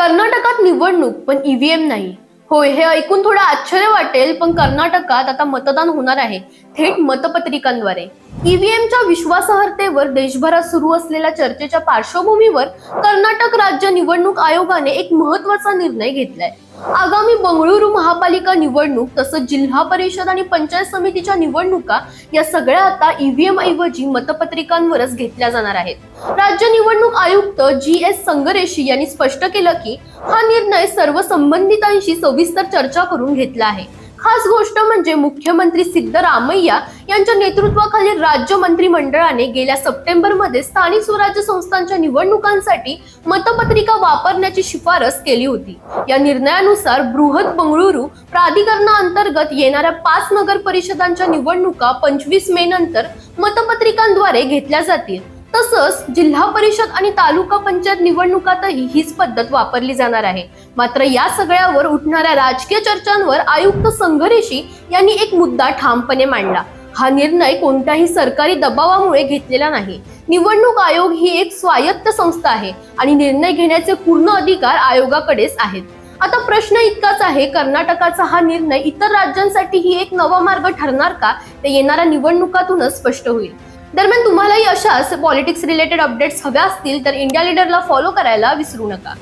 कर्नाटकात निवडणूक पण ईव्हीएम नाही. होय, हे ऐकून थोडं आश्चर्य वाटेल, पण कर्नाटकात आता मतदान होणार आहे थेट मतपत्रिकांद्वारे. ईव्हीएमच्या विश्वासार्हतेवर देशभरात सुरू असलेल्या चर्चेच्या पार्श्वभूमीवर कर्नाटक राज्य निवडणूक आयोगाने एक महत्त्वाचा निर्णय घेतलाय. आगामी बंगळुरू महापालिका निवडणूक तसंच जिल्हा परिषद आणि पंचायत समितीच्या निवडणुका या सगळ्या आता ईव्हीएम ऐवजी मतपत्रिकांवरच घेतल्या जाणार आहेत. राज्य निवडणूक आयुक्त जी.एस. संगरेशी यांनी स्पष्ट केलं की हा निर्णय सर्व संबंधितांशी सविस्तर चर्चा करून घेतला आहे. खास गोष्ट म्हणजे मुख्यमंत्री सिद्धरामय्या यांच्या नेतृत्वाखालील राज्य मंत्रिमंडळाने गेल्या सप्टेंबरमध्ये स्थानिक स्वराज्य संस्थांच्या निवडणुकांसाठी मतपत्रिका वापरण्याची शिफारस केली होती. या निर्णयानुसार बृहत बंगळुरू प्राधिकरणाअंतर्गत येणाऱ्या 5 नगर परिषदांच्या निवडणुका 25 मे नंतर मतपत्रिकांद्वारे घेतल्या जातील. तसंच जिल्हा परिषद आणि तालुका पंचायत निवडणुकातही हीच पद्धत वापरली जाणार आहे. मात्र या सगळ्यावर उठणाऱ्या राजकीय चर्चांवर आयुक्त संगरेशी यांनी एक मुद्दा ठामपणे मांडला. हा निर्णय कोणत्याही सरकारी दबावामुळे घेतलेला नाही. निवडणूक आयोग ही एक स्वायत्त संस्था आहे आणि निर्णय घेण्याचे पूर्ण अधिकार आयोगाकडेच आहेत. आता प्रश्न इतकाच आहे, कर्नाटकाचा हा निर्णय इतर राज्यांसाठीही एक नवा मार्ग ठरणार का? ते येणाऱ्या निवडणुकातूनच स्पष्ट होईल. दरम्यान तुम्हालाही अशाच पॉलिटिक्स रिलेटेड अपडेट्स हव्या असतील तर इंडिया लीडरला फॉलो करायला विसरू नका.